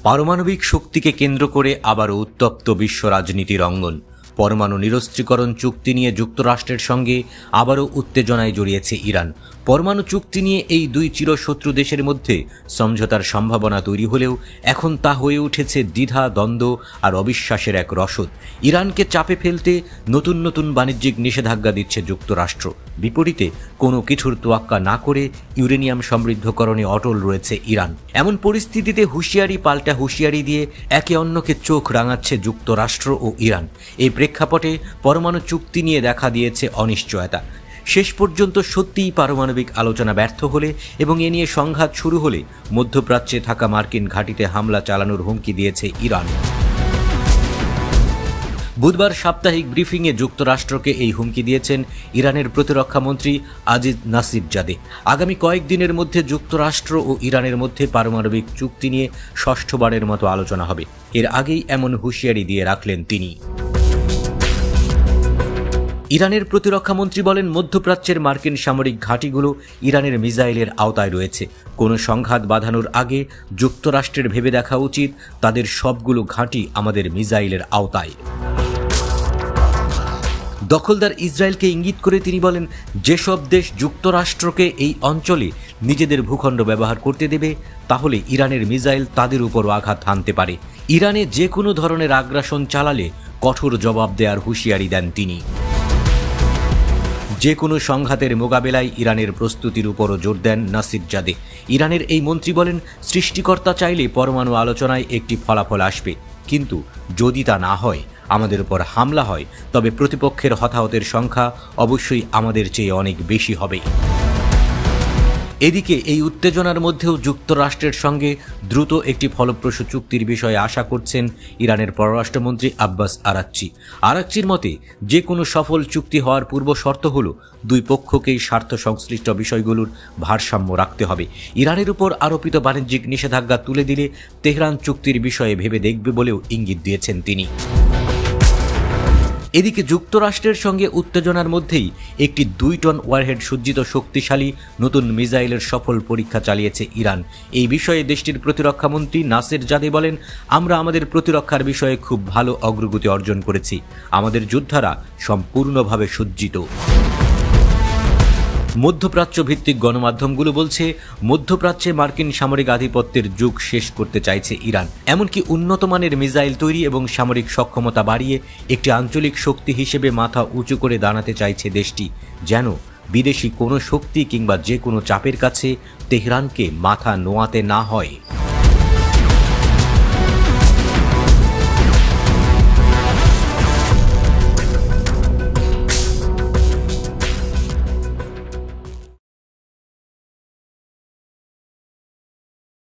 পারমাণবিক শক্তিকে কেন্দ্র করে আবারও উত্তপ্ত বিশ্ব রাজনীতির অঙ্গন। পরমাণু নিরস্ত্রীকরণ চুক্তি নিয়ে যুক্তরাষ্ট্রের সঙ্গে আবারও উত্তেজনায় জড়িয়েছে ইরান। পরমাণু চুক্তি নিয়ে এই দুই চিরশত্রু দেশের মধ্যে সমঝোতার সম্ভাবনা তৈরি হলেও এখন তা হয়ে উঠেছে দ্বিধা, দ্বন্দ্ব আর অবিশ্বাসের এক রসদ। ইরানকে চাপে ফেলতে নতুন নতুন বাণিজ্যিক নিষেধাজ্ঞা দিচ্ছে যুক্তরাষ্ট্র। বিপরীতে কোনো কিছুর তোয়াক্কা না করে ইউরেনিয়াম সমৃদ্ধকরণে অটল রয়েছে ইরান। এমন পরিস্থিতিতে হুঁশিয়ারি পাল্টা হুঁশিয়ারি দিয়ে একে অন্যকে চোখ রাঙাচ্ছে যুক্তরাষ্ট্র ও ইরান। এই প্রেক্ষাপটে পরমাণু চুক্তি নিয়ে দেখা দিয়েছে অনিশ্চয়তা। শেষ পর্যন্ত সত্যিই পারমাণবিক আলোচনা ব্যর্থ হলে এবং এ নিয়ে সংঘাত শুরু হলে মধ্যপ্রাচ্যে থাকা মার্কিন ঘাঁটিতে হামলা চালানোর হুমকি দিয়েছে ইরান। বুধবার সাপ্তাহিক ব্রিফিংয়ে যুক্তরাষ্ট্রকে এই হুমকি দিয়েছেন ইরানের প্রতিরক্ষামন্ত্রী আজিজ নাসিরজাদে। আগামী কয়েকদিনের মধ্যে যুক্তরাষ্ট্র ও ইরানের মধ্যে পারমাণবিক চুক্তি নিয়ে ষষ্ঠবারের মতো আলোচনা হবে। এর আগেই এমন হুঁশিয়ারি দিয়ে রাখলেন তিনি। ইরানের প্রতিরক্ষামন্ত্রী বলেন, মধ্যপ্রাচ্যের মার্কিন সামরিক ঘাঁটিগুলো ইরানের মিসাইলের আওতায় রয়েছে। কোনো সংঘাত বাঁধানোর আগে যুক্তরাষ্ট্রের ভেবে দেখা উচিত তাদের সবগুলো ঘাঁটি আমাদের মিসাইলের আওতায়। দখলদার ইসরায়েলকে ইঙ্গিত করে তিনি বলেন, যেসব দেশ যুক্তরাষ্ট্রকে এই অঞ্চলে নিজেদের ভূখণ্ড ব্যবহার করতে দেবে তাহলে ইরানের মিসাইল তাদের উপরও আঘাত হানতে পারে। ইরানে যে কোনো ধরনের আগ্রাসন চালালে কঠোর জবাব দেওয়ার হুঁশিয়ারি দেন তিনি। যে কোনো সংঘাতের মোকাবেলায় ইরানের প্রস্তুতির উপরও জোর দেন নাসিরজাদে। ইরানের এই মন্ত্রী বলেন, সৃষ্টিকর্তা চাইলে পরমাণু আলোচনায় একটি ফলাফল আসবে, কিন্তু যদি তা না হয়, আমাদের উপর হামলা হয়, তবে প্রতিপক্ষের হতাহতের সংখ্যা অবশ্যই আমাদের চেয়ে অনেক বেশি হবে। এদিকে এই উত্তেজনার মধ্যেও যুক্তরাষ্ট্রের সঙ্গে দ্রুত একটি ফলপ্রসূ চুক্তির বিষয়ে আশা করছেন ইরানের পররাষ্ট্রমন্ত্রী আব্বাস আরাকচি। আরাকচির মতে, যে কোনো সফল চুক্তি হওয়ার পূর্ব শর্ত হল দুই পক্ষকেই স্বার্থ সংশ্লিষ্ট বিষয়গুলোর ভারসাম্য রাখতে হবে। ইরানের উপর আরোপিত বাণিজ্যিক নিষেধাজ্ঞা তুলে দিলে তেহরান চুক্তির বিষয়ে ভেবে দেখবে বলেও ইঙ্গিত দিয়েছেন তিনি। এদিকে যুক্তরাষ্ট্রের সঙ্গে উত্তেজনার মধ্যেই একটি 2 টন ওয়ারহেড সজ্জিত শক্তিশালী নতুন মিসাইলের সফল পরীক্ষা চালিয়েছে ইরান। এই বিষয়ে দেশটির প্রতিরক্ষামন্ত্রী নাসিরজাদে বলেন, আমরা আমাদের প্রতিরক্ষার বিষয়ে খুব ভালো অগ্রগতি অর্জন করেছি। আমাদের যোদ্ধারা সম্পূর্ণভাবে সজ্জিত। মধ্যপ্রাচ্য ভিত্তিক গণমাধ্যমগুলো বলছে, মধ্যপ্রাচ্যে মার্কিন সামরিক আধিপত্যের যুগ শেষ করতে চাইছে ইরান। এমনকি উন্নত মানের মিসাইল তৈরি এবং সামরিক সক্ষমতা বাড়িয়ে একটি আঞ্চলিক শক্তি হিসেবে মাথা উঁচু করে দাঁড়াতে চাইছে দেশটি, যেন বিদেশি কোনো শক্তি কিংবা যে কোনো চাপের কাছে তেহরানকে মাথা নোয়াতে না হয়।